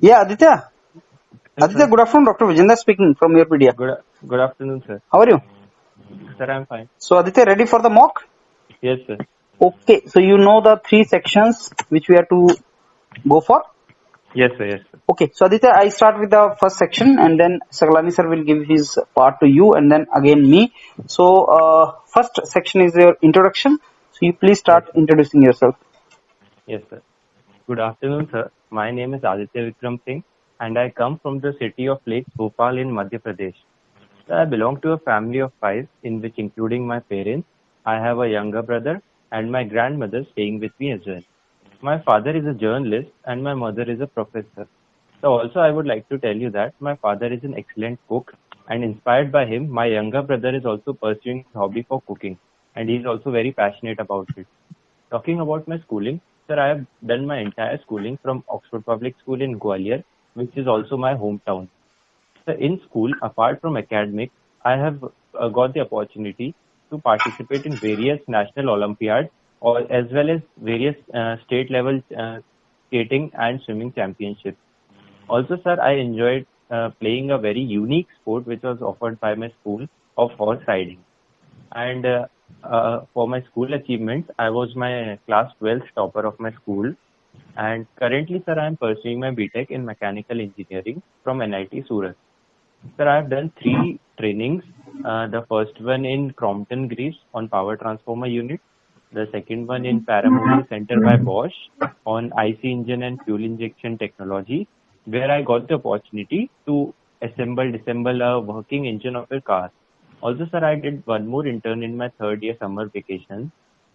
Yeah, Aditya. Yes, Aditya, sir. good afternoon. Dr. Vijender speaking from YourPedia. Good afternoon, sir. How are you? Sir, I'm fine. So, Aditya, ready for the mock? Yes, sir. Okay. So, you know the three sections which we have to go for? Yes, sir. Yes, sir. Okay. So, Aditya, I start with the first section and then Saglani sir will give his part to you and then again me. So, first section is your introduction. So, you please Yes, start sir. introducing yourself. Yes, sir. Good afternoon, sir. My name is Aditya Vikram Singh, and I come from the city of Lake Bhopal in Madhya Pradesh. I belong to a family of five, in which, including my parents, I have a younger brother and my grandmother staying with me as well. My father is a journalist and my mother is a professor. So also I would like to tell you that my father is an excellent cook, and inspired by him, my younger brother is also pursuing his hobby for cooking, and he is also very passionate about it. Talking about my schooling, sir, I have done my entire schooling from Oxford Public School in Gwalior, which is also my hometown. So in school, apart from academics, I have got the opportunity to participate in various national Olympiads, or as well as various state level skating and swimming championships. Also, sir, I enjoyed playing a very unique sport which was offered by my school of horse riding. And for my school achievements, I was my class 12th topper of my school. And currently, sir, I am pursuing my BTech in mechanical engineering from NITE Surat. Sir, I have done three trainings. The first one in Crompton, Greece on power transformer unit. The second one in Paramobile Center by Bosch on IC engine and fuel injection technology, where I got the opportunity to disassemble a working engine of a car. Also, sir, I did one more intern in my third year summer vacation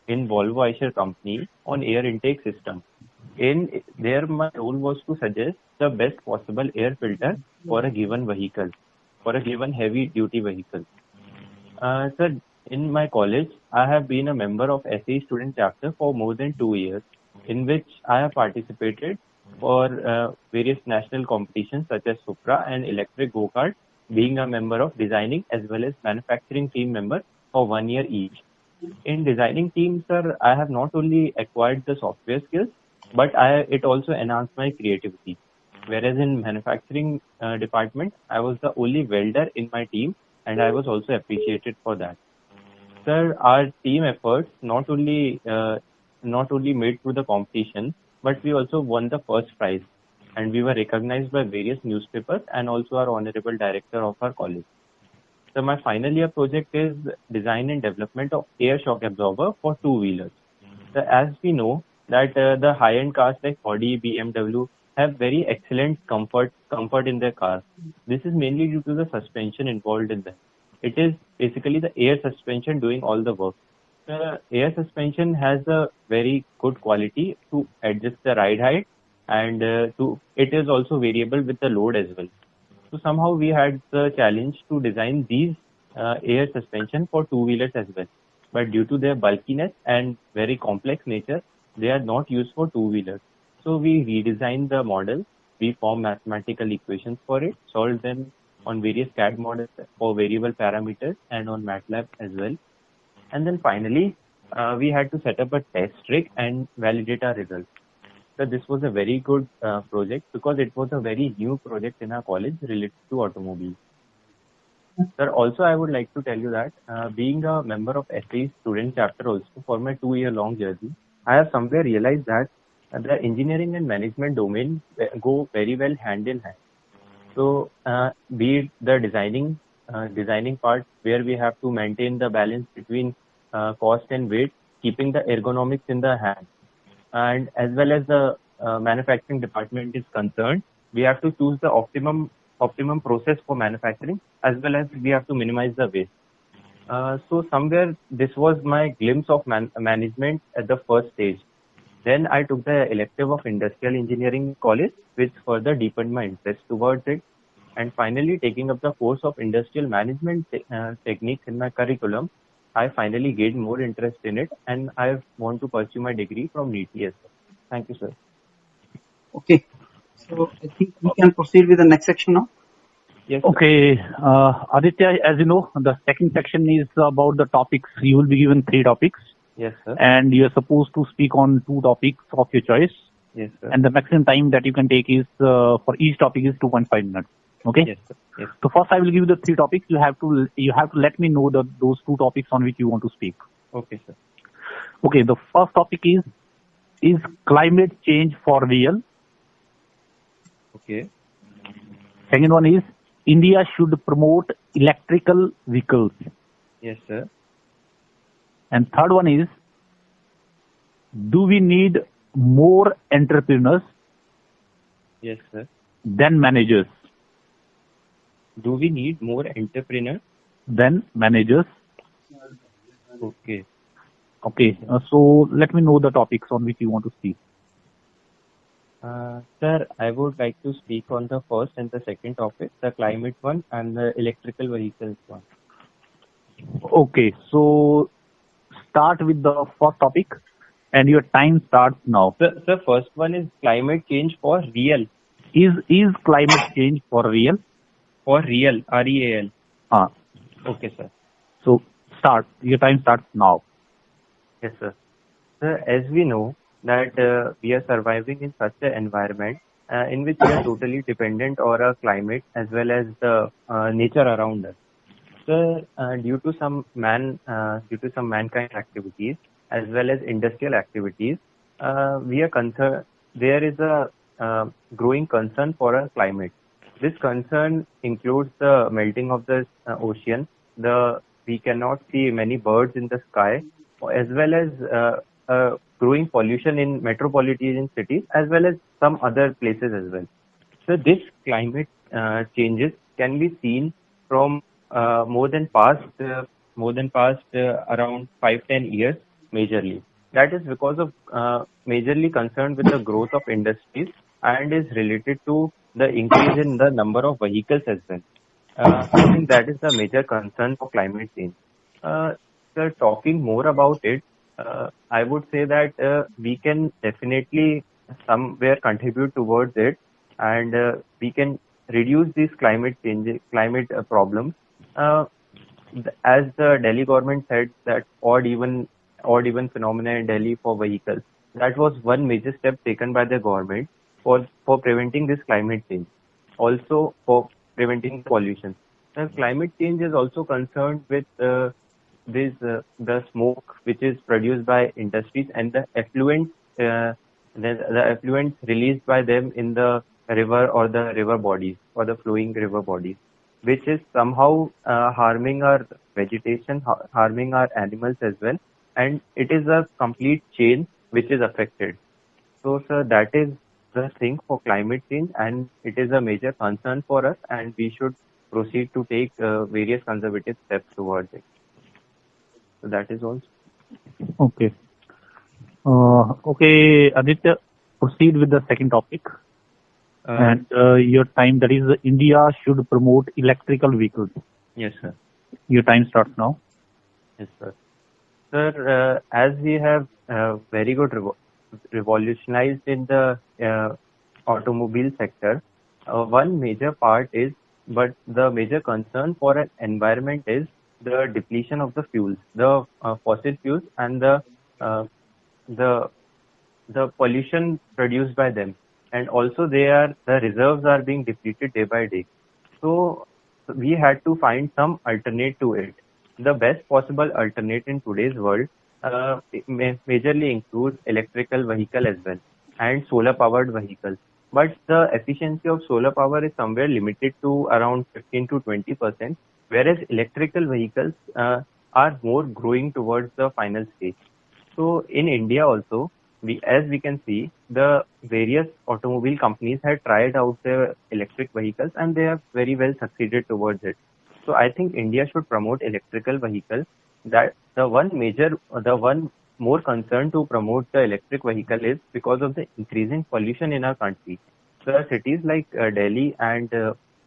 in Volvo Eicher company on air intake system. In there, my role was to suggest the best possible air filter for a given vehicle, for a given heavy duty vehicle. Sir, in my college, I have been a member of SE student chapter for more than 2 years, in which I have participated for various national competitions such as Supra and Electric Go-Kart, being a member of designing as well as manufacturing team member for 1 year each. In designing team, sir, I have not only acquired the software skills, but it also enhanced my creativity. Whereas in manufacturing department, I was the only welder in my team, and I was also appreciated for that. Sir, our team efforts not only made through the competition, but we also won the first prize, and we were recognized by various newspapers and also our honorable director of our college. So my final year project is design and development of air shock absorber for two-wheelers. So as we know that the high-end cars like Audi, BMW have very excellent comfort in their cars. This is mainly due to the suspension involved in them. It is basically the air suspension doing all the work. The air suspension has a very good quality to adjust the ride height, and to it is also variable with the load as well. So somehow we had the challenge to design these air suspension for two-wheelers as well. But due to their bulkiness and very complex nature, they are not used for two-wheelers. So we redesigned the model. We formed mathematical equations for it, solved them on various CAD models for variable parameters and on MATLAB as well. And then finally, we had to set up a test rig and validate our results. So this was a very good project because it was a very new project in our college related to automobiles. Sir, also I would like to tell you that being a member of SE student chapter also for my 2 year long journey, I have somewhere realized that the engineering and management domain go very well hand in hand. So be it the designing part where we have to maintain the balance between cost and weight, keeping the ergonomics in the hand, and as well as the manufacturing department is concerned, we have to choose the optimum process for manufacturing, as well as we have to minimize the waste. So somewhere this was my glimpse of management at the first stage. Then I took the elective of industrial engineering college, which further deepened my interest towards it. And finally, taking up the course of industrial management techniques in my curriculum, I finally gained more interest in it, and I want to pursue my degree from NITIE as well. Thank you, sir. Okay. So, I think we can proceed with the next section now. Yes, sir. Okay, Aditya, as you know, the second section is about the topics. You will be given 3 topics, Yes, sir. and you are supposed to speak on 2 topics of your choice. Yes, sir. And the maximum time that you can take is for each topic is 2.5 minutes. Okay. Yes, sir. Yes. So first I will give you the 3 topics. You have to let me know those 2 topics on which you want to speak. Okay, sir. Okay. The first topic is climate change for real. Okay. Second one is India should promote electrical vehicles. Yes, sir. And third one is, do we need more entrepreneurs Yes, sir. than managers? Do we need more entrepreneurs? Than managers. Okay. Okay. So let me know the topics on which you want to speak. Sir, I would like to speak on the first and the second topic, the climate one and the electrical vehicles one. Okay. So start with the first topic and your time starts now. The first one is climate change for real. Is climate change for real? For real, REAL. Okay, sir. So start. Your time starts now. Yes, sir. Sir, as we know that we are surviving in such an environment in which we are totally dependent on our climate as well as the nature around us. So, due to some mankind activities as well as industrial activities, we are concerned. There is a growing concern for our climate. This concern includes the melting of the ocean. We cannot see many birds in the sky, as well as growing pollution in metropolitan cities, as well as some other places as well. So this climate changes can be seen from more than past around 5-10 years majorly. That is because of majorly concerned with the growth of industries and is related to the increase in the number of vehicles as well. I think that is the major concern for climate change. So talking more about it, I would say that we can definitely somewhere contribute towards it, and we can reduce these climate problems. As the Delhi government said that odd even phenomena in Delhi for vehicles, that was one major step taken by the government for preventing this climate change. Also for preventing pollution. Climate change is also concerned with the smoke which is produced by industries and the effluent the effluents released by them in the river or the river bodies or the flowing river bodies, which is somehow harming our vegetation, harming our animals as well, and it is a complete chain which is affected. So, sir, that is the thing for climate change, and it is a major concern for us, and we should proceed to take various conservative steps towards it. So that is all. Okay. Okay, Aditya, proceed with the second topic. And your time, that is, India should promote electrical vehicles. Yes, sir. Your time starts now. Yes, sir. Sir, as we have very good revolutionized in the automobile sector, one major part is, but the major concern for an environment is the depletion of the fuels, the fossil fuels, and the pollution produced by them, and also the reserves are being depleted day by day. So we had to find some alternate to it. The best possible alternate in today's world majorly includes electrical vehicle as well and solar powered vehicles. But the efficiency of solar power is somewhere limited to around 15 to 20%, whereas electrical vehicles are more growing towards the final stage. So in India also, as we can see, the various automobile companies have tried out their electric vehicles and they have very well succeeded towards it. So I think India should promote electrical vehicles. That the one more concern to promote the electric vehicle is because of the increasing pollution in our country. There are cities like Delhi and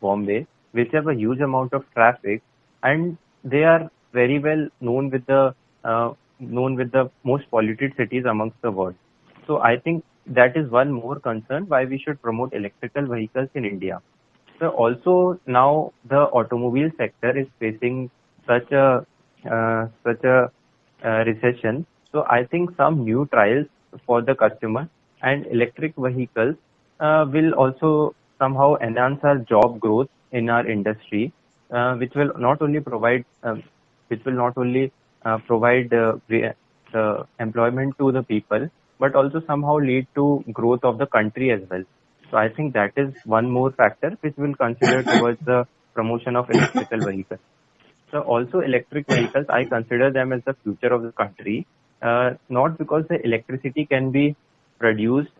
Bombay, which have a huge amount of traffic, and they are very well known with the most polluted cities amongst the world. So I think that is one more concern why we should promote electrical vehicles in India. So also now the automobile sector is facing such a recession. So I think some new trials for the customer And electric vehicles will also somehow enhance our job growth in our industry, which will not only provide the employment to the people, but also somehow lead to growth of the country as well. So I think that is one more factor which will consider towards the promotion of electrical vehicles. So also electric vehicles, I consider them as the future of the country, not because the electricity can be produced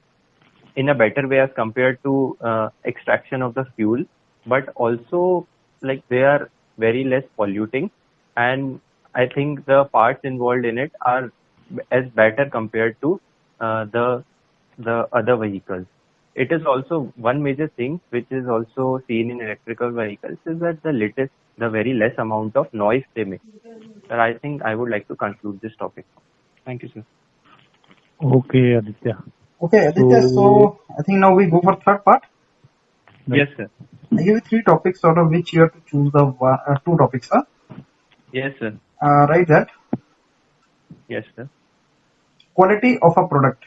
in a better way as compared to extraction of the fuel, but also like they are very less polluting, and I think the parts involved in it are as better compared to the other vehicles. It is also one major thing which is also seen in electrical vehicles is that the very less amount of noise they make. But I think I would like to conclude this topic. Thank you, sir. Okay, Aditya. Okay, Aditya, so I think now we go for third part. Yes, sir. I give you 3 topics out of which you have to choose the 2 topics. Yes, sir. Write that. Yes, sir. Quality of a product.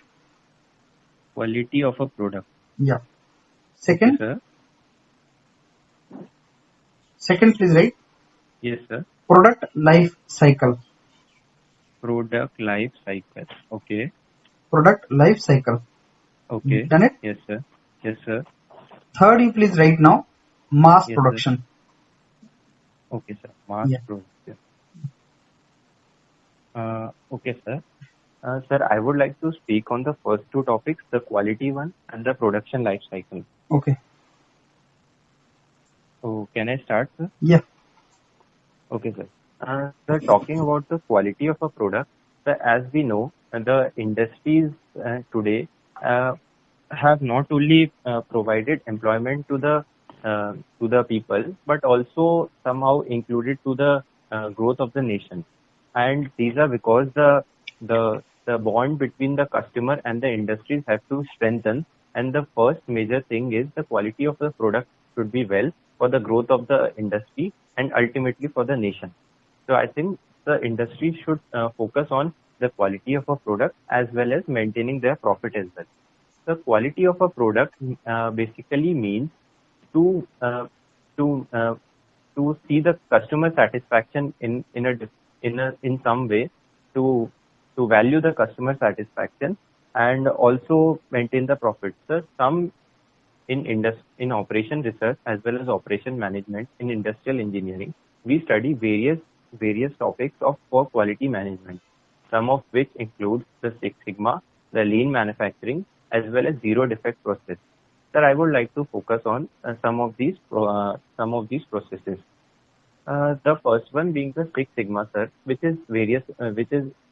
Quality of a product. Yeah. Second. Okay, sir. Second, please write. Yes, sir. Product life cycle. Product life cycle. Okay. Product life cycle. Okay. Done it? Yes, sir. Yes, sir. Third, you please write now. Mass Yes, production. Sir. Okay, sir. Mass Yeah. production. Okay, sir. Sir, I would like to speak on the first 2 topics, the quality one and the production life cycle. Okay. So, can I start, sir? Yeah. Okay, sir. Sir, talking about the quality of a product, sir, as we know, the industries today have not only provided employment to the people, but also somehow included to the growth of the nation. And these are because the bond between the customer and the industries have to strengthen. And the first major thing is the quality of the product should be well for the growth of the industry and ultimately for the nation. So I think the industry should focus on the quality of a product as well as maintaining their profit as well. The quality of a product basically means to uh, to uh, to see the customer satisfaction in some way, to value the customer satisfaction and also maintain the profit. So some in operation research as well as operation management in industrial engineering, we study various topics of for quality management, some of which include the Six Sigma, the lean manufacturing, as well as zero defect process. Sir, I would like to focus on some of these processes. The first one being the Six Sigma, sir, which is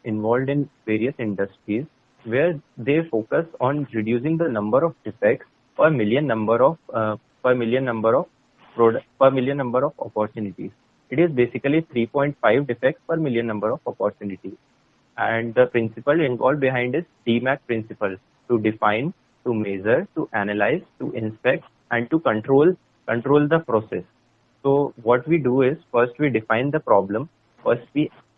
involved in various industries where they focus on reducing the number of defects per million number of opportunities. It is basically 3.5 defects per million number of opportunities. And the principle involved behind is DMAC principle: to define, to measure, to analyze, to inspect, and to control the process. So what we do is first we define the problem,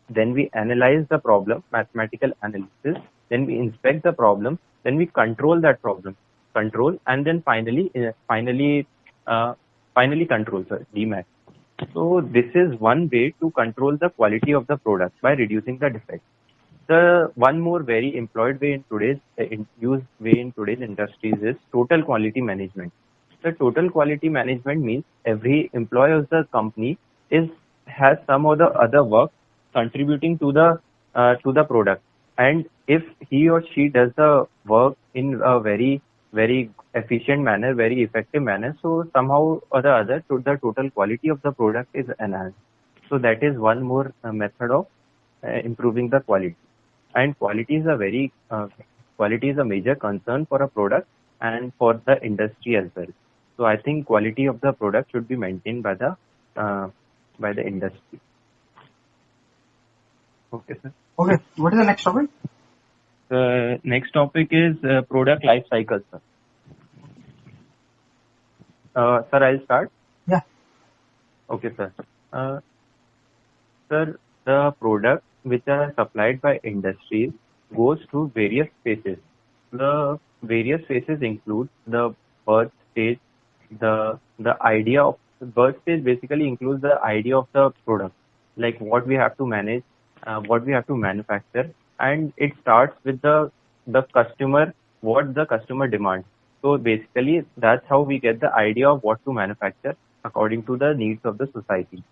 then we analyze the problem, mathematical analysis, then we inspect the problem, then we control that problem, and then finally control, sir, DMAC. So this is one way to control the quality of the product by reducing the defects. The one more very employed way in today's used way in today's industries is total quality management. The total quality management means every employee of the company has some or the other work contributing to the product, and if he or she does the work in a very efficient manner, very effective manner, so somehow or the other, the total quality of the product is enhanced. So that is one more method of improving the quality. And quality is a major concern for a product and for the industry as well. So I think quality of the product should be maintained by the industry. Okay, sir. Okay. What is the next topic? The next topic is product life cycle, sir. Sir, I'll start. Yeah. Okay, sir. Sir, the products which are supplied by industries goes through various phases. The various phases include the birth stage. The idea of the birth stage basically includes the idea of the product, like what we have to manage, what we have to manufacture, and it starts with the customer, what the customer demands. So basically, that's how we get the idea of what to manufacture according to the needs of the society.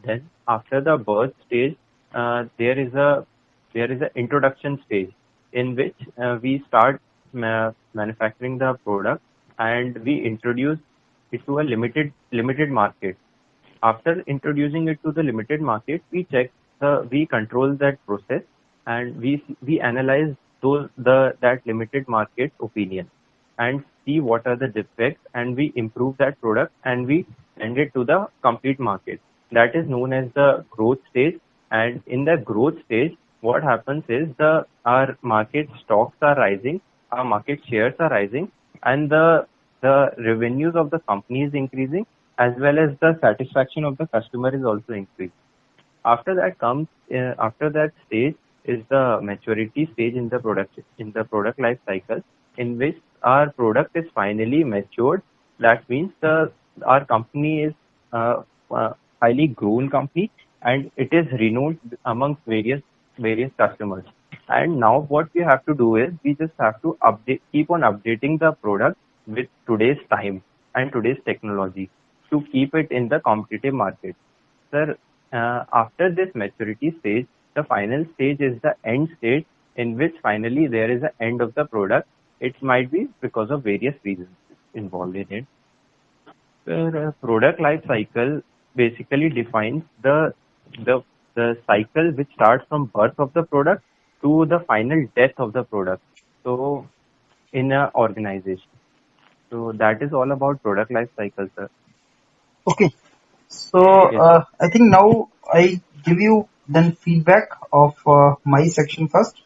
Then after the birth stage, there is a introduction stage in which we start manufacturing the product, and we introduce it to a limited market. After introducing it to the limited market, we control that process, and we analyze that limited market opinion and see what are the defects, and we improve that product and we send it to the complete market. That is known as the growth stage. And in the growth stage, what happens is our market stocks are rising, our market shares are rising, and the revenues of the company is increasing, as well as the satisfaction of the customer is also increasing. After that stage is the maturity stage in the product life cycle, in which our product is finally matured. That means our company is a highly grown company, and it is renowned amongst various customers. And now what we have to do is we just have to keep on updating the product with today's time and today's technology to keep it in the competitive market. Sir, after this maturity stage, the final stage is the end stage, in which finally there is an end of the product. It might be because of various reasons involved in it. The product life cycle basically defines the cycle which starts from birth of the product to the final death of the product. So in an organization. So that is all about product life cycle, sir. Okay. So Yes. I think now I give you then feedback of my section first.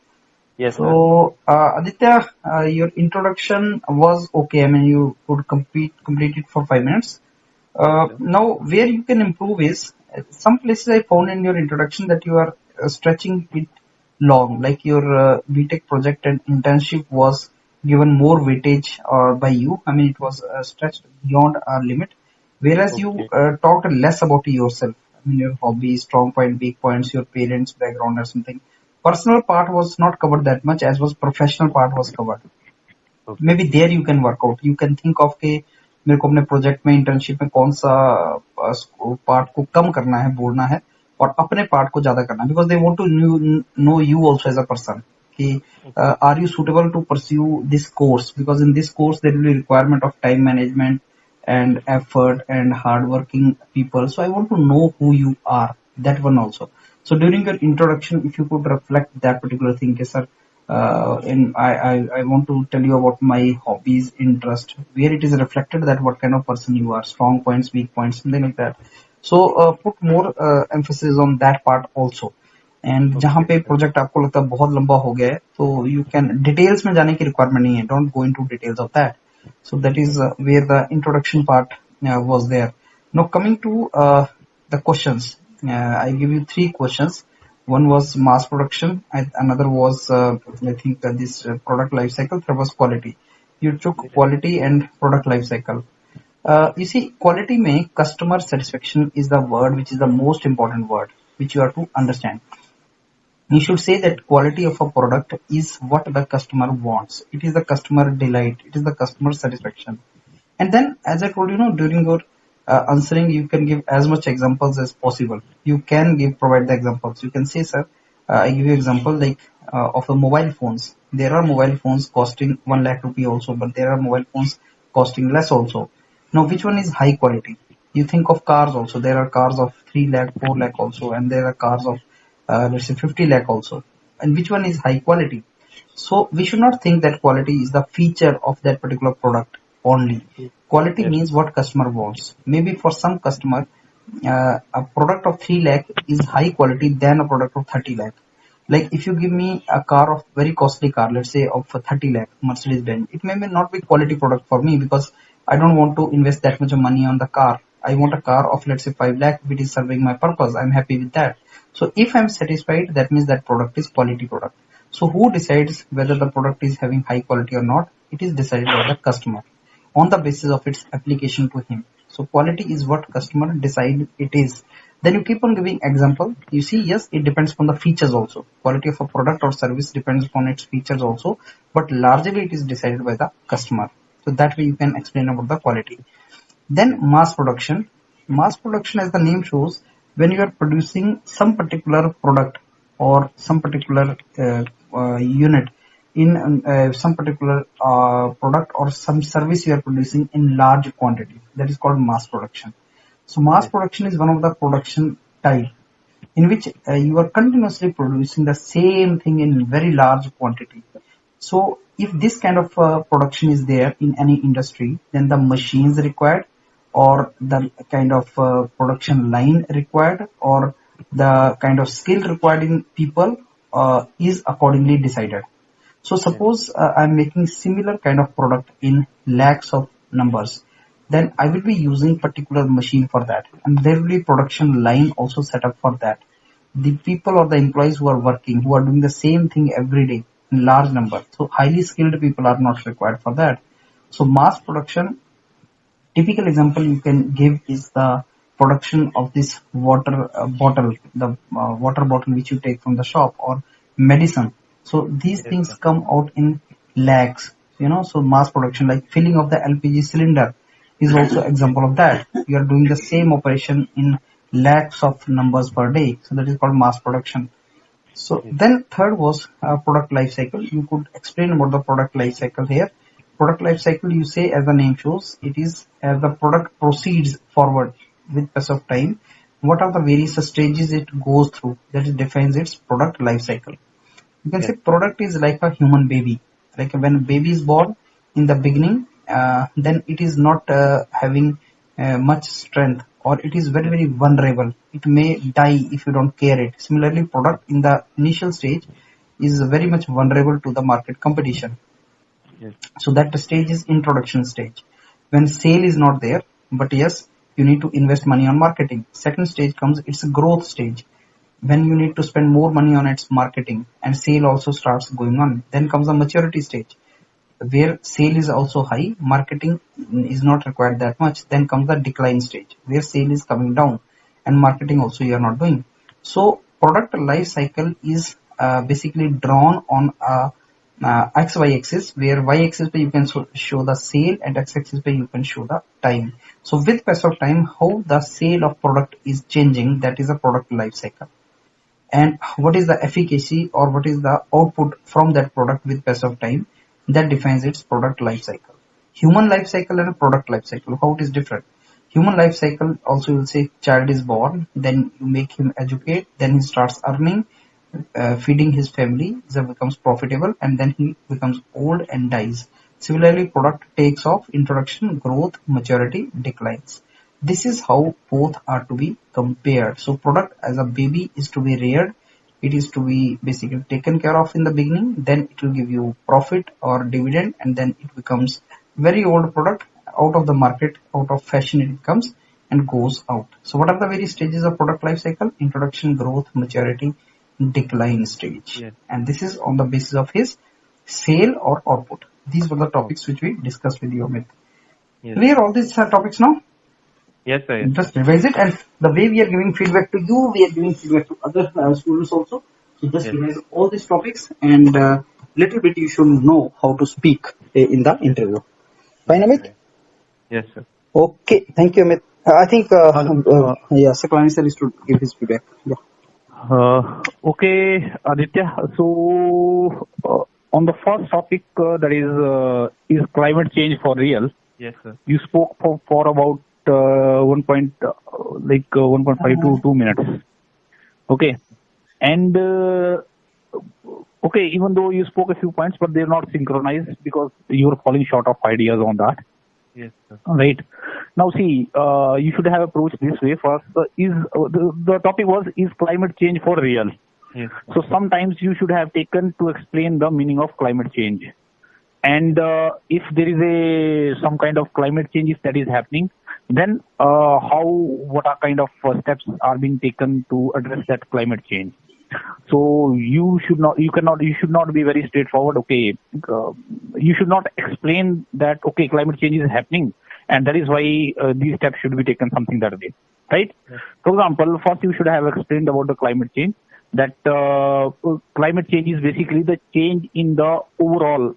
Yes, sir. So Aditya, your introduction was okay. I mean, you could complete it for 5 minutes. Yes, sir. Now, where you can improve is some places I found in your introduction that you are stretching it long, like your BTech project and internship was given more weightage by you. I mean, it was stretched beyond our limit, whereas you Okay. talked less about yourself. I mean, your hobbies, strong point, weak points, your parents' background, or something. Personal part was not covered that much, as was professional part was covered. Okay. Maybe there you can work out. You can think of के मेरे को अपने project में internship में कौन सा part को कम करना है, बोलना है, और अपने पार्ट को ज्यादा करना है, because they want to know you also as a person कि Okay. Are you suitable to pursue this course, because in this course there will be requirement of time management and effort and hardworking people. So I want to know who you are. That one also. So during your introduction, if you could reflect that particular thing, okay, sir. And I want to tell you about my hobbies, interest, where it is reflected that what kind of person you are, strong points, weak points, something like that. So put more emphasis on that part also. And जहां Okay, पे sir. Project आपको लगता है बहुत लंबा हो गया है, तो यू कैन डिटेल्स में जाने की रिक्वायरमेंट नहीं है, don't go into details of that. So that is Okay. where the introduction part was there. Now coming to the questions, I give you 3 questions. One was mass production, another was I think this product life cycle, third was quality. You took Yes. quality and product life cycle. You see, quality में customer satisfaction is the word which is the most important word which you have to understand. You should say that quality of a product is what the customer wants. It is the customer delight. It is the customer satisfaction. And then, as I told you, during your answering, you can give as much examples as possible. You can provide the examples. You can say, sir, I give you example like of the mobile phones. There are mobile phones costing 1 lakh rupee also, but there are mobile phones costing less also. Now, which one is high quality? You think of cars also. There are cars of 3 lakh, 4 lakh also, and there are cars of let's say 50 lakh also. And which one is high quality? So we should not think that quality is the feature of that particular product only. Quality Yes. means what customer wants. Maybe for some customer, a product of 3 lakh is high quality than a product of 30 lakh. Like if you give me a car of very costly car, let's say of 30 lakh Mercedes Benz, it may not be quality product for me because I don't want to invest that much of money on the car. I want a car of let's say 5 lakh which is serving my purpose. I'm happy with that. So if I'm satisfied, that means that product is quality product. So who decides whether the product is having high quality or not? It is decided by the customer on the basis of its application to him. So quality is what customer decide it is. Then you keep on giving example. You see, yes, it depends upon the features also. Quality of a product or service depends upon its features also, but largely it is decided by the customer. So that way you can explain about the quality. Then mass production. Mass production, as the name shows, when you are producing some particular product or some particular unit in some particular product or some service you are producing in large quantity, that is called mass production. So mass production is one of the production type in which you are continuously producing the same thing in very large quantity. So if this kind of production is there in any industry, then the machines required or the kind of production line required or the kind of skill required in people is accordingly decided. So suppose I'm making similar kind of product in lakhs of numbers, then I will be using particular machine for that, and there will be production line also set up for that. The people or the employees who are working, who are doing the same thing every day in large number, so highly skilled people are not required for that. So mass production, typical example you can give is the production of this water bottle, the water bottle which you take from the shop, or medicine. So these things come out in lakhs, so mass production, like filling of the LPG cylinder is also example of that. You are doing the same operation in lakhs of numbers per day, so that is called mass production. So then third was product life cycle. You could explain about the product life cycle here. Product life cycle, you say, as the name shows, it is as the product proceeds forward with pass of time. What are the various stages it goes through? That defines its product life cycle. You can say product is like a human baby. Like when a baby is born in the beginning, then it is not having much strength, or it is very, very vulnerable. It may die if you don't care it. Similarly, product in the initial stage is very much vulnerable to the market competition. So that stage is introduction stage, when sale is not there, but yes, you need to invest money on marketing. Second stage comes, it's a growth stage, when you need to spend more money on its marketing and sale also starts going on. Then comes the maturity stage, where sale is also high, marketing is not required that much. Then comes the decline stage, where sale is coming down and marketing also you are not doing. So product life cycle is basically drawn on a XY axis, where Y axis you can show the sale and X axis you can show the time. So with pass of time, how the sale of product is changing, that is a product life cycle. And what is the efficacy or what is the output from that product with pass of time, that defines its product life cycle. Human life cycle and product life cycle, how it is different. Human life cycle also, you will say child is born, then you make him educate, then he starts earning, feeding his family, so becomes profitable, and then he becomes old and dies. Similarly, product takes off, introduction, growth, maturity, declines. This is how both are to be compared. So product as a baby is to be reared. It is to be basically taken care of in the beginning, then it will give you profit or dividend, and then it becomes very old product, out of the market, out of fashion it comes and goes out. So what are the various stages of product life cycle? Introduction, growth, maturity, decline stage. And this is on the basis of his sale or output. These were the topics which we discussed with you, Amit. Clear all these topics now? Yes, sir. Just revise it, and the way we are giving feedback to you, we are giving feedback to other students also. So just revise all these topics, and little bit you should know how to speak in the interview. Fine, Amit? Yes, sir. Okay, thank you, Amit. I think Saklani sir is to give his feedback. Yeah. Okay, Aditya. So on the first topic, that is climate change for real? Yes, sir. You spoke for about 1.5 to 2 minutes. Okay, and okay, even though you spoke a few points, but they're not synchronized because you were falling short of ideas on that. Yes, sir. Right. Now, see, you should have approached this way first. The topic was, is climate change for real? Yes. So sometimes you should have taken to explain the meaning of climate change. And if there is some kind of climate changes that is happening, then what are kind of steps are being taken to address that climate change? So you should not be very straightforward. Okay, you should not explain that okay, climate change is happening, and that is why these steps should be taken, something that way, right? Yes. For example, first you should have explained about the climate change, that climate change is basically the change in the overall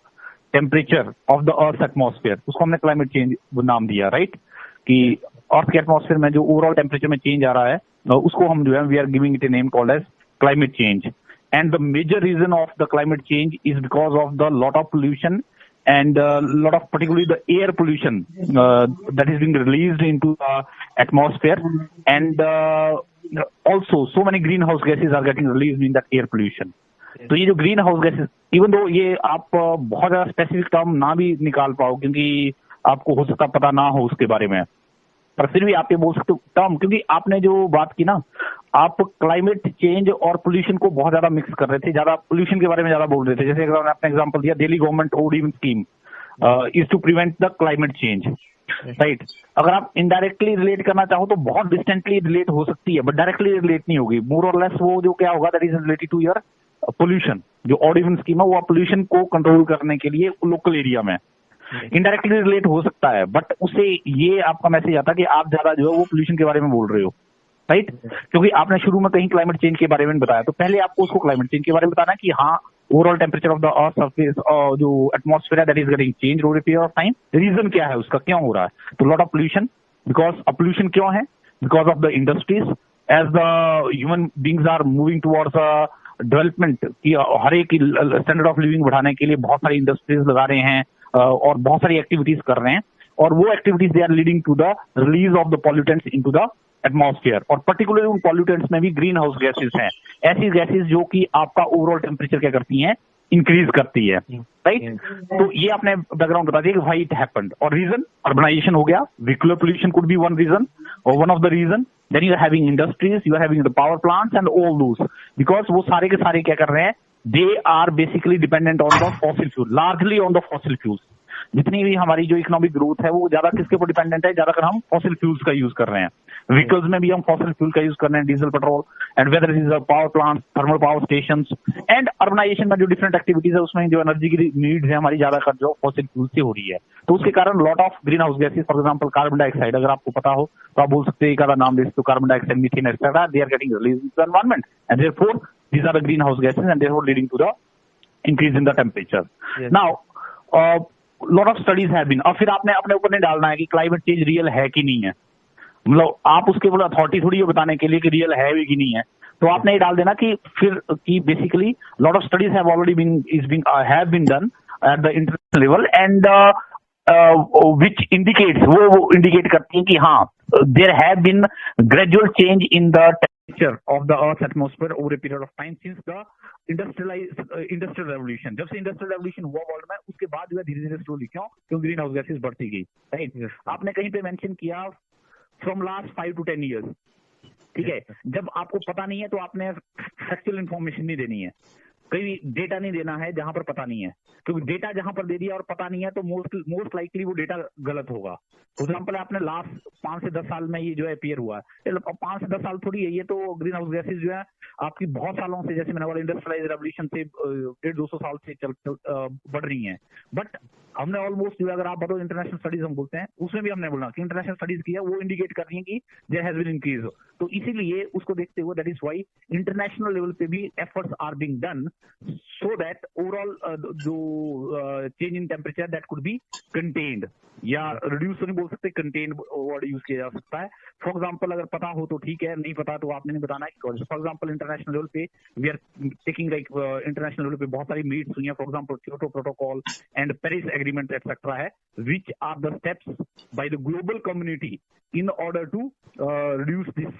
temperature of the earth atmosphere, उसको हमने climate change नाम दिया, right? कि अर्थ के atmosphere में जो overall temperature में change आ रहा है, उसको हम जो है we are giving it a name called as climate change. And the major reason of the climate change is because of the lot of pollution and lot of particularly the air pollution that is being released into the atmosphere, and also so many greenhouse gases are getting released in that air pollution. तो ये जो green house gases, even though ये आप बहुत ज्यादा specific term ना भी निकाल पाओ क्योंकि आपको हो सकता पता ना हो उसके बारे में, पर फिर भी आप ये बोल सकते हो टर्म, क्योंकि आपने जो बात की ना, आप क्लाइमेट चेंज और पोल्यूशन को बहुत ज्यादा मिक्स कर रहे थे, ज्यादा पोल्यूशन के बारे में ज्यादा बोल रहे थे. जैसे अगर आपने एग्जांपल दिया, Delhi government odd even scheme is to prevent the climate change, right? अगर आप इनडायरेक्टली रिलेट करना चाहो तो बहुत डिस्टेंटली रिलेट हो सकती है, बट डायरेक्टली रिलेट नहीं होगी. मोर और लेस वो जो क्या होगा, that is related to your pollution. जो ऑड इवन स्कीम है वो पोल्यूशन को कंट्रोल करने के लिए लोकल एरिया में इनडायरेक्टली रिलेट हो सकता है, बट उससे ये आपका मैसेज आता है कि आप ज्यादा जो है वो पोल्यूशन के बारे में बोल रहे हो, राइट? क्योंकि आपने शुरू में कहीं क्लाइमेट चेंज के बारे में बताया, तो पहले आपको उसको क्लाइमेट चेंज के बारे में बताना कि हाँ, overall temperature of the earth surface जो एटमॉस्फेयर है that is getting change over a period of time. Reason क्या है उसका, क्यों हो रहा है? तो lot of pollution, because pollution क्यों है? Because of the industries. As the human beings are moving towards development की, हर एक स्टैंडर्ड ऑफ लिविंग बढ़ाने के लिए बहुत सारी इंडस्ट्रीज लगा रहे हैं और बहुत सारी एक्टिविटीज कर रहे हैं, और वो activities they are leading to the release of the pollutants into the atmosphere. और पर्टिकुलरली उन पॉल्यूटेंट्स में भी ग्रीन हाउस गैसेज हैं, ऐसी गैसेज जो कि आपका ओवरऑल टेम्परेचर क्या करती हैं, इंक्रीज करती है, राइट? तो ये आपने बैकग्राउंड बता दिया कि व्हाई इट हैपेंड. और रीजन अर्बनाइजेशन हो गया, vehicular pollution could be one reason और one of the reason. Then you are having industries, you are having the power plants and all those, because वो सारे के सारे क्या कर रहे हैं, they are basically dependent on the fossil fuel, largely on the fossil fuels. जितनी भी हमारी जो इकोनॉमिक ग्रोथ है वो ज्यादा किसके ऊपर डिपेंडेंट है, ज्यादातर हम फॉसिल फ्यूल्स का यूज कर रहे हैं. व्हीकल्स में भी हम फॉसिल फ्यूल का यूज कर रहे हैं, diesel, petrol, and weather is power plant, thermal power stations, and urbanisation में जो डिफरेंट एक्टिविटीज है उसमें जो एनर्जी की नीड्स है हमारी ज्यादा कर जो फॉसिल फ्यूल से हो रही है. तो उसके कारण lot of green house gases, for example carbon dioxide, अगर आपको पता हो तो आप बोल सकते हैं, एक आधा नाम दे सकते हो, carbon dioxide, methane etcetera, they are getting release in the environment and therefore these are the greenhouse gases and therefore leading to the increase in the temperature. Yes. Now lot of studies have been, और फिर आपने अपने ऊपर नहीं डालना है कि climate change real है कि नहीं है, मतलब आप उसके ऊपर अथॉरिटी थोड़ी है बताने के लिए कि रियल है भी कि नहीं है. तो आपने ये डाल देना कि फिर कि basically lot of studies have already been have been done at the international level and which indicates, वो इंडिकेट करती है कि हाँ, there have been gradual change in the temperature of the Earth's atmosphere over a period of time since the industrial revolution. जब से industrial revolution हुआ world में, उसके बाद जो है धीरे धीरे स्लोली, क्यों ग्रीन हाउस गैसेज बढ़ती गई, राइट? आपने कहीं पे मेंशन किया फ्रॉम लास्ट 5 to 10 years, ठीक है? जब आपको पता नहीं है तो आपने फैक्चुअल इंफॉर्मेशन नहीं देनी है, कहीं डेटा नहीं देना है जहां पर पता नहीं है, क्योंकि डेटा जहां पर दे दिया और पता नहीं है तो मोस्ट लाइकली वो डेटा गलत होगा. फॉर एग्जाम्पल आपने लास्ट 5 से 10 साल में ये जो है अपीयर हुआ है, 5 से 10 साल थोड़ी है, ये तो ग्रीन हाउस गैसेज जो है आपकी बहुत सालों से, जैसे मैंने बोला इंडस्ट्रियलाइज रेवोल्यूशन से 150-200 साल से बढ़ रही है. बट हमने ऑलमोस्ट जो अगर आप बताओ इंटरनेशनल स्टडीज हम बोलते हैं, उसमें भी हमने बोला कि इंटरनेशनल स्टडीज की है, वो इंडिकेट कर रही है कि देयर हैज बीन इंक्रीज. तो इसीलिए उसको देखते हुए that is why international level पे भी efforts are being done so that overall जो change in temperature that could be contained, या रिड्यूस तो नहीं बोल सकते, कंटेन वर्ड यूज किया जा सकता है. फॉर एग्जाम्पल अगर पता हो तो ठीक है, नहीं पता तो आपने नहीं बताना है. फॉर एग्जाम्पल इंटरनेशनल लेवल पे we are taking like international level पे बहुत सारी मीट्स हुई है, for example Kyoto Protocol and Paris Agreement etcetera है, which are the steps by the global community in order to reduce this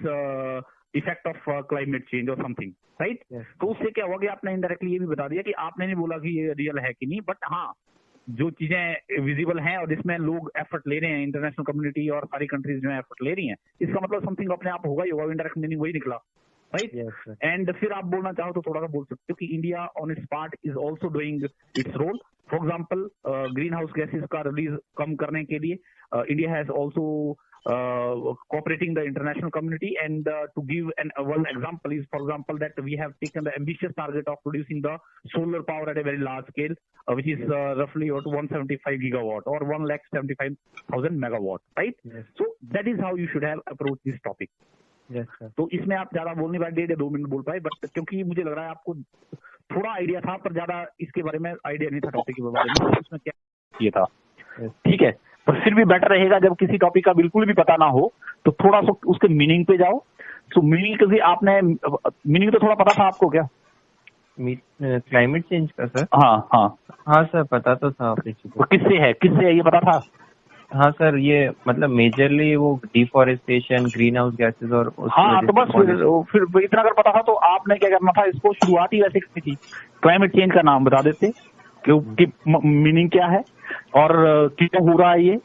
effect of climate change or something, right? Yes. तो उससे क्या हुआ कि आपने इनडायरेक्टली ये भी बता दिया कि आपने नहीं बोला कि ये रियल है कि नहीं, बट हाँ, जो चीजें विजिबल हैं और जिसमें लोग एफर्ट ले रहे हैं, इंटरनेशनल कम्युनिटी और सारी कंट्रीज जो है एफर्ट ले रही हैं, इसका मतलब समथिंग अपने आप होगा ही होगा, इंडायरेक्ट मीनिंग वही निकला, राइट? एंड फिर आप बोलना चाहो तो थोड़ा सा बोल सकते हो कि India on its part is also doing its role. For example greenhouse gases का रिलीज कम करने के लिए India has also cooperating the international community. And to give one example is, for example, that we have taken the ambitious target of producing the solar power at a very large scale, which is roughly 175 gigawatt or 1,75,000 megawatt, right? Yes. So that is how you should have approached this topic. Yes, sir. तो इसमें आप ज्यादा बोल नहीं पाए, 1.5 या 2 minute बोल पाए, बट क्योंकि मुझे लग रहा है आपको थोड़ा आइडिया था पर ज्यादा इसके बारे में आइडिया नहीं था, टॉपिक के बारे में उसमें क्या ये था। ठीक है, पर फिर भी बेटर रहेगा जब किसी टॉपिक का बिल्कुल भी पता ना हो तो थोड़ा सा उसके मीनिंग पे जाओ। तो मीनिंग, क्योंकि आपने मीनिंग तो थोड़ा पता था आपको क्या? क्लाइमेट चेंज का सर? हाँ सर पता तो था। तो किससे है ये पता था? हाँ सर, ये मतलब मेजरली वो डिफॉरेस्टेशन, ग्रीन हाउस गैसेज और तो बस फिर इतना अगर पता था तो आपने क्या करना था, इसको शुरुआत ही वैसे करनी थी, क्लाइमेट चेंज का नाम बता देते कि मीनिंग क्या है और क्यों हो रहा है ये,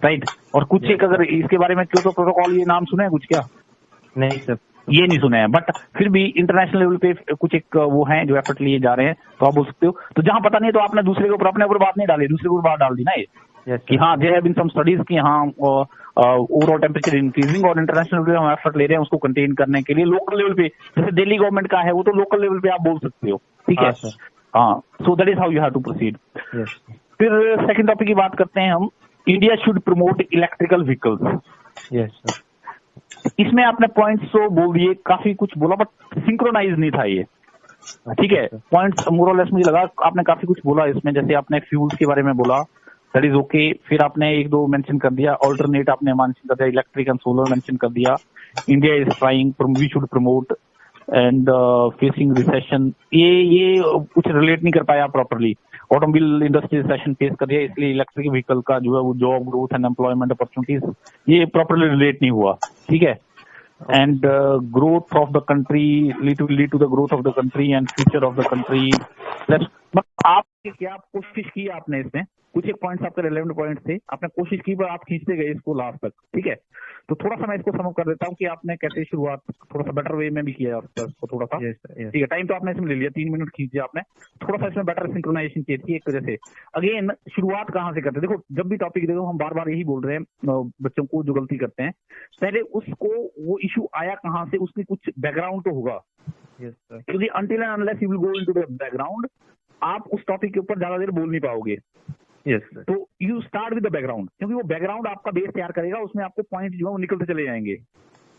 राइट? और कुछ एक अगर इसके बारे में क्यों प्रोटोकॉल ये नाम सुने हैं कुछ? क्या नहीं सर, ये नहीं सुने हैं, बट फिर भी इंटरनेशनल लेवल पे कुछ एक वो है जो एफर्ट लिए जा रहे हैं, तो आप बोल सकते हो। तो जहां पता नहीं तो आपने दूसरे के ऊपर अपने ऊपर बात नहीं डाली, दूसरे के ऊपर बात डाल दी ना ये। कि हाँ, there have been some studies कि हाँ ओवरऑल टेम्परेचर इंक्रीजिंग और इंटरनेशनल लेवल पे हम एफर्ट ले रहे हैं उसको कंटेन करने के लिए। लोकल लेवल पे जैसे दिल्ली गवर्नमेंट का है वो तो लोकल लेवल पे आप बोल सकते हो, ठीक है? हाँ, so that is how you have to proceed. फिर सेकंड टॉपिक की बात करते हैं हम, India should promote electrical vehicles. Yes sir. इसमें आपने पॉइंट्स तो बोल दिए, काफी कुछ बोला, बट सिंक्रोनाइज नहीं था ये, ठीक है? पॉइंट्स मोर और लेस मुझे लगा आपने काफी कुछ बोला इसमें, जैसे आपने फ्यूल्स के बारे में बोला, दैट इज ओके। फिर आपने एक दो मेंशन कर दिया, ऑल्टरनेट आपने मेंशन कर दिया, इलेक्ट्रिक एंड सोलर मेंशन कर दिया, India is trying, we should promote and facing recession. ये कुछ रिलेट नहीं कर पाया properly. Automobile industry recession face कर रही है, इसलिए इलेक्ट्रिक व्हीकल का जो है वो job growth and employment opportunities ये प्रॉपरली रिलेट नहीं हुआ, ठीक है? And growth of the country lead to the growth of the country and future of the country. आपने क्या कोशिश की आपने इसमें कुछ एक पॉइंट्स आपके रिलेवेंट पॉइंट थे, आपने कोशिश की पर आप खींचते गए इसको लास्ट तक, ठीक है? तो थोड़ा सा मैं इसको समझ कर देता हूँ कि आपने कैसे शुरुआत थोड़ा सा बेटर वे में भी किया इसको थोड़ा सा, ठीक है? टाइम तो आपने इसमें ले लिया, 3 मिनट खींच दिया आपने, थोड़ा सा इसमें बेटर सिंक्रोनाइजेशन चाहिए थी एक वजह से। अगेन, शुरुआत कहाँ से करते हैं? देखो, जब भी टॉपिक देखो हम बार बार यही बोल रहे हैं बच्चों को, जो गलती करते हैं पहले उसको वो इशू आया कहाँ से, उसकी कुछ बैकग्राउंड तो होगा, क्योंकि until and unless you will go into the background आप उस टॉपिक के ऊपर ज्यादा देर बोल नहीं पाओगे। तो you start with the background, क्योंकि वो बैकग्राउंड आपका बेस तैयार करेगा, उसमें आपको पॉइंट जो है वो निकलते चले जाएंगे।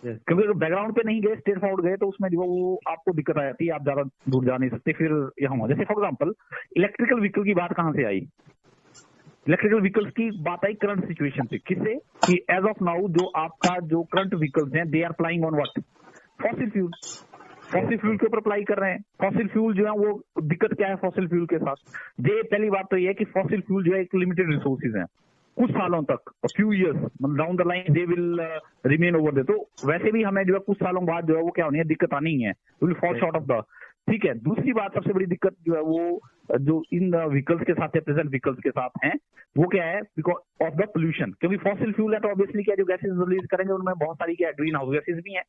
क्योंकि अगर बैकग्राउंड पे नहीं गए, स्ट्रेट फॉरवर्ड गए, तो उसमें जो वो आपको दिक्कत आ जाती है, आप ज्यादा दूर जा नहीं सकते। फिर यहाँ जैसे फॉर एग्जाम्पल इलेक्ट्रिकल व्हीकल की बात कहाँ से आई? इलेक्ट्रिकल व्हीकल्स की बात आई करंट सिचुएशन से, किससे? कि एज ऑफ नाउ जो आपका जो करंट व्हीकल्स हैं, they are flying on what? Fossil fuel. Fossil fuel के ऊपर अप्लाई कर रहे हैं। फॉसिल फ्यूल जो है वो दिक्कत क्या है फॉसिल फ्यूल के साथ? पहली बात तो ये है कि फॉसिल फ्यूल जो है एक लिमिटेड रिसोर्सेज है, कुछ सालों तक, few years down the line they will remain over there. तो वैसे भी हमें जो है कुछ सालों बाद जो है वो क्या होनी है, दिक्कत आनी है, will fall short of the, ठीक है? दूसरी बात, सबसे बड़ी दिक्कत जो है वो जो इन व्हीकल्स के साथ है, प्रेजेंट व्हीकल्स के साथ है, वो क्या है? Because of the pollution. क्योंकि फॉसिल फ्यूल है तो ऑब्वियसली क्या जो गैसेज रिलीज करेंगे उनमें बहुत सारी क्या ग्रीन हाउस गैसेज भी है,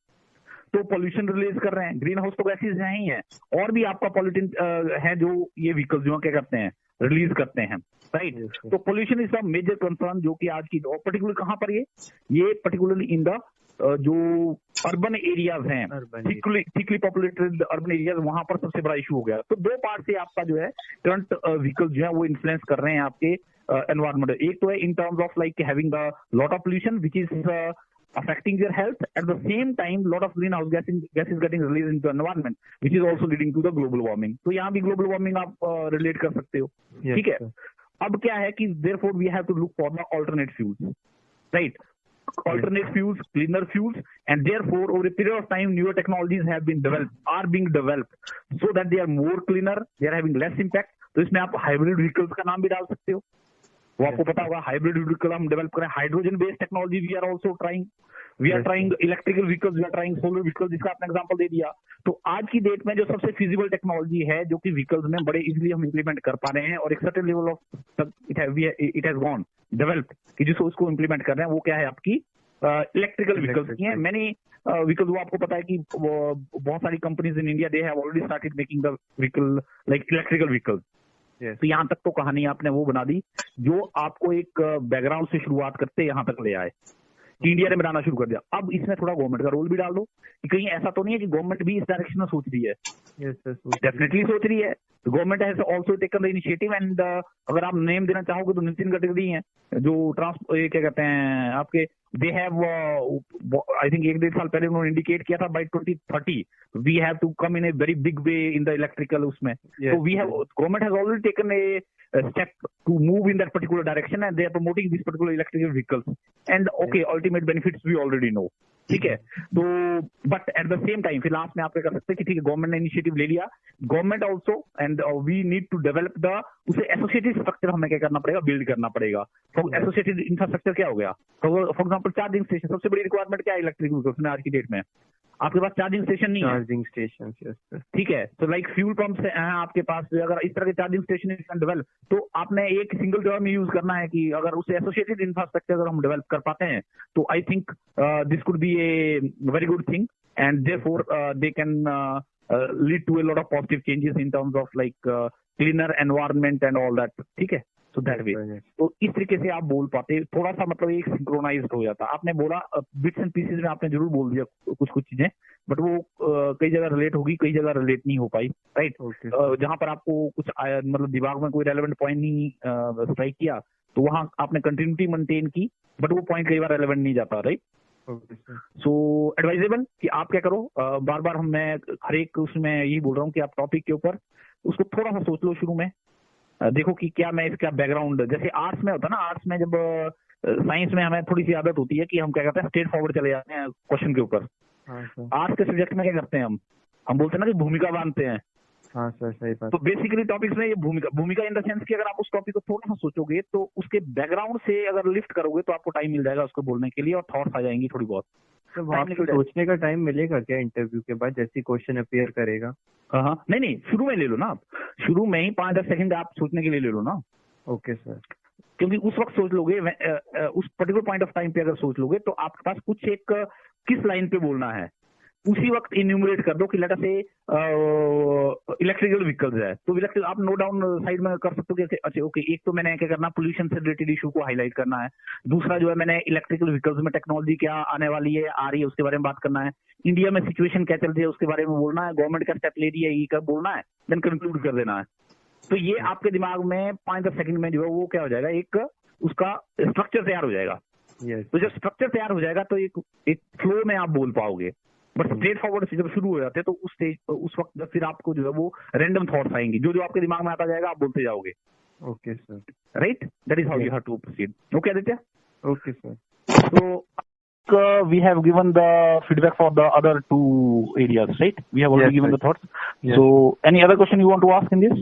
तो पोल्यूशन रिलीज कर रहे हैं। ग्रीन हाउस तो गैसेज हैं ही है, और भी आपका पॉल्यूटेंट है जो ये व्हीकल्स जो क्या करते हैं, रिलीज करते हैं, राइट? तो pollution is a major concern जो कि आज की पर्टिकुलर कहाँ पर ये पर्टिकुलरली इन द जो अर्बन एरियाज हैं, थिकली पॉपुलेटेड अर्बन एरियाज, वहां पर सबसे बड़ा इशू हो गया। तो दो पार्ट से आपका जो है करंट व्हीकल जो है वो इन्फ्लुएंस कर रहे हैं आपके एनवायरमेंट। एक तो है इन terms of like having the lot of pollution which is affecting your health, at the same time lot of greenhouse gas is getting released into the environment which is also leading to the global warming। तो यहाँ भी global warming आप relate कर सकते हो, ठीक है? अब क्या है कि therefore we have to look for the alternate fuels, right? Alternate fuels, cleaner fuels, and therefore over a period of time newer technologies have been developed, are being developed so that they are more cleaner, they are having less impact। तो इसमें आप hybrid vehicles का नाम भी डाल सकते हो, वो आपको पता होगा। हाइब्रिड व्हीकल हम डेवलप करें, hydrogen based technology we are also trying, we are trying electrical vehicles, we are trying solar vehicles, जिसका आपने एग्जांपल दे दिया। तो आज की डेट में जो सबसे फिजिबल टेक्नोलॉजी है जो कि व्हीकल्स में बड़े इजीली हम इंप्लीमेंट कर पा रहे हैं और एक certain level of it has gone developed कि जिसको उसको इंप्लीमेंट कर रहे हैं, वो क्या है आपकी इलेक्ट्रिकल व्हीकल्स की है। मैनी व्हीकल्स, वो आपको पता है कि बहुत सारी companies in India they have already started making the vehicle like electrical vehicles. तो यहाँ तक तो कहानी आपने वो बना दी जो आपको एक बैकग्राउंड से शुरुआत करते यहाँ तक ले आए। कि इंडिया ने बनाना शुरू कर दिया। अब इसमें थोड़ा गवर्नमेंट का रोल भी डाल दो कि कहीं ऐसा तो नहीं है कि गवर्नमेंट भी इस डायरेक्शन में सोच रही है। डेफिनेटली सोच रही है। Government has also taken the initiative and अगर आप नेम देना चाहोगे तो नितिन गडकरी हैं जो ये क्या कहते हैं आपके, दे हैव आई थिंक 1-1.5 साल पहले उन्होंने इंडिकेट किया था by 2030 we have to come in a very big way in the electrical उसमें। तो we have, government has already taken a step to move in that particular direction and they are promoting these particular electrical vehicles and okay ultimate benefits we already know, ठीक है। तो but at the same time फिर last में आप क्या कर सकते हैं कि ठीक है गवर्नमेंट ने इनिशिएटिव ले लिया, government also and we need to develop the उसे एसोसिएटेड स्ट्रक्चर हमें क्या करना पड़ेगा, बिल्ड करना पड़ेगा। तो एसोसिएटेड इंफ्रास्ट्रक्चर क्या हो गया, फॉर एग्जाम्पल चार्जिंग स्टेशन, सबसे बड़ी रिक्वायरमेंट क्या है इलेक्ट्रिक व्हीकल्स में आज की डेट में, आपके पास चार्जिंग स्टेशन नहीं है, चार्जिंग स्टेशन, ठीक है। तो लाइक फ्यूल पंप्स हैं आपके पास, अगर इस तरह के चार्जिंग स्टेशन डेवलप, तो आपने एक सिंगल जगह में यूज करना है कि अगर उसे एसोसिएटेड इंफ्रास्ट्रक्चर अगर हम डेवलप कर पाते हैं तो I think this could be a very good thing and therefore they can lead to a lot of positive changes in terms of like cleaner environment and all that, ठीक है। तो that way, तो इस तरीके से आप बोल पाते, थोड़ा सा मतलब एक सिंक्रोनाइज्ड हो जाता। आपने बोला बिट्स एंड पीसेज में आपने जरूर बोल दिया कुछ चीजें, बट वो कई जगह रिलेट होगी, कई जगह रिलेट नहीं हो पाई, राइट। जहां पर आपको कुछ मतलब दिमाग में कोई रेलेवेंट पॉइंट नहीं स्ट्राइक किया तो वहां आपने कंटिन्यूटी मेंटेन की, बट वो पॉइंट कई बार रेलेवेंट नहीं जाता, राइट। सो एडवाइजेबल कि आप क्या करो, बार बार मैं हर एक उसमें यही बोल रहा हूँ कि आप टॉपिक के ऊपर उसको थोड़ा सा सोच लो शुरू में, देखो कि क्या मैं इसका बैकग्राउंड, जैसे आर्ट्स में होता है ना, आर्ट्स में जब साइंस में हमें थोड़ी सी आदत होती है कि हम क्या करते हैं स्ट्रेट फॉरवर्ड चले जाते हैं क्वेश्चन के ऊपर। आर्ट्स के सब्जेक्ट में क्या करते हैं हम बोलते हैं ना कि भूमिका बांधते हैं। हाँ सर, सही बात। तो बेसिकली टॉपिक्स में ये भूमिका इन द सेंस कि अगर आप उस टॉपिक को थोड़ा सा सोचोगे तो उसके बैकग्राउंड से अगर लिफ्ट करोगे तो आपको टाइम मिल जाएगा उसको बोलने के लिए और थॉट्स आ जाएंगी थोड़ी बहुत। तो वहाँ पे सोचने का टाइम मिलेगा क्या इंटरव्यू के बाद, जैसे क्वेश्चन अपीयर करेगा? हाँ, नहीं शुरू में ले लो ना आप, शुरू में ही 5-10 सेकंड आप सोचने के लिए ले लो ना। Okay sir. क्योंकि उस वक्त सोच लोगे, उस पर्टिकुलर पॉइंट ऑफ टाइम पे अगर सोच लोगे तो आपके पास कुछ एक किस लाइन पे बोलना है उसी वक्त इन्यूमरेट कर दो कि लेट अस से इलेक्ट्रिकल व्हीकल्स है तो इलेक्ट्रिक आप नो डाउन साइड में कर सकते हो कि अच्छा ओके, एक तो मैंने क्या करना, पोल्यूशन से रिलेटेड इशू को हाईलाइट करना है, दूसरा जो है मैंने इलेक्ट्रिकल व्हीकल्स में टेक्नोलॉजी क्या आने वाली है, आ रही है, उसके बारे में बात करना है, इंडिया में सिचुएशन क्या चल रही है उसके बारे में बोलना है, गवर्नमेंट क्या स्टेप ले रही है ये कब बोलना है, देन कंक्लूड कर देना है। तो ये आपके दिमाग में 5-10 सेकंड में जो है वो क्या हो जाएगा, एक उसका स्ट्रक्चर तैयार हो जाएगा। तो जब स्ट्रक्चर तैयार हो जाएगा तो एक फ्लो में आप बोल पाओगे। बट स्ट्रेट फॉरवर्ड से जब शुरू हो जाते हैं तो उस स्टेज उस वक्त फिर आपको जो है वो रैंडम थॉट्स आएंगी, जो आपके दिमाग में आता जाएगा आप बोलते जाओगे। Okay sir, right, that is how you have to proceed. Okay Aditya? Okay sir. So we have given the feedback for the other 2 areas, right? We have already given the thoughts. So any other question you want to ask in this?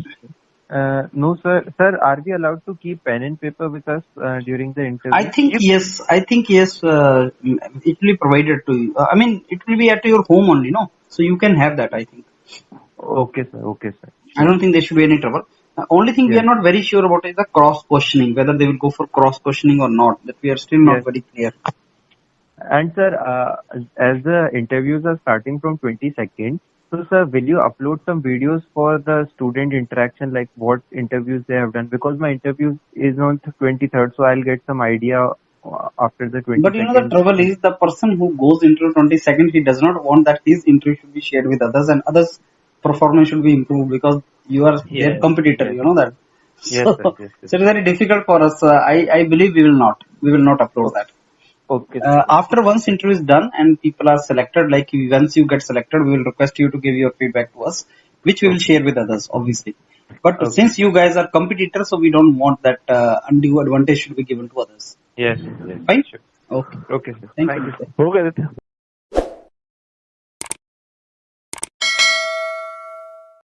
No sir. Sir, are we allowed to keep pen and paper with us during the interview? I think yes. It will be provided to you. I mean, it will be at your home only, no? So you can have that, I think. Okay sir. Okay sir. I don't think there should be any trouble. Only thing we are not very sure about is the cross questioning, whether they will go for cross questioning or not. That we are still not very clear. And sir, as the interviews are starting from 22nd, so sir, will you upload some videos for the student interaction, like what interviews they have done? Because my interview is on 23rd, so I'll get some idea after the 22nd. But you know the trouble is the person who goes into 22nd, he does not want that his interview should be shared with others and others' performance should be improved because you are their competitor. You know that. Yes, so, sir, yes. So it is very difficult for us. I believe we will not upload that. Okay. After once interview is done and people are selected, like once you get selected, we will request you to give your feedback to us, which we will share with others, obviously. But since you guys are competitors, so we don't want that undue advantage should be given to others. Yes. Fine? Sure. Okay. Okay, sir. Thank you. Okay.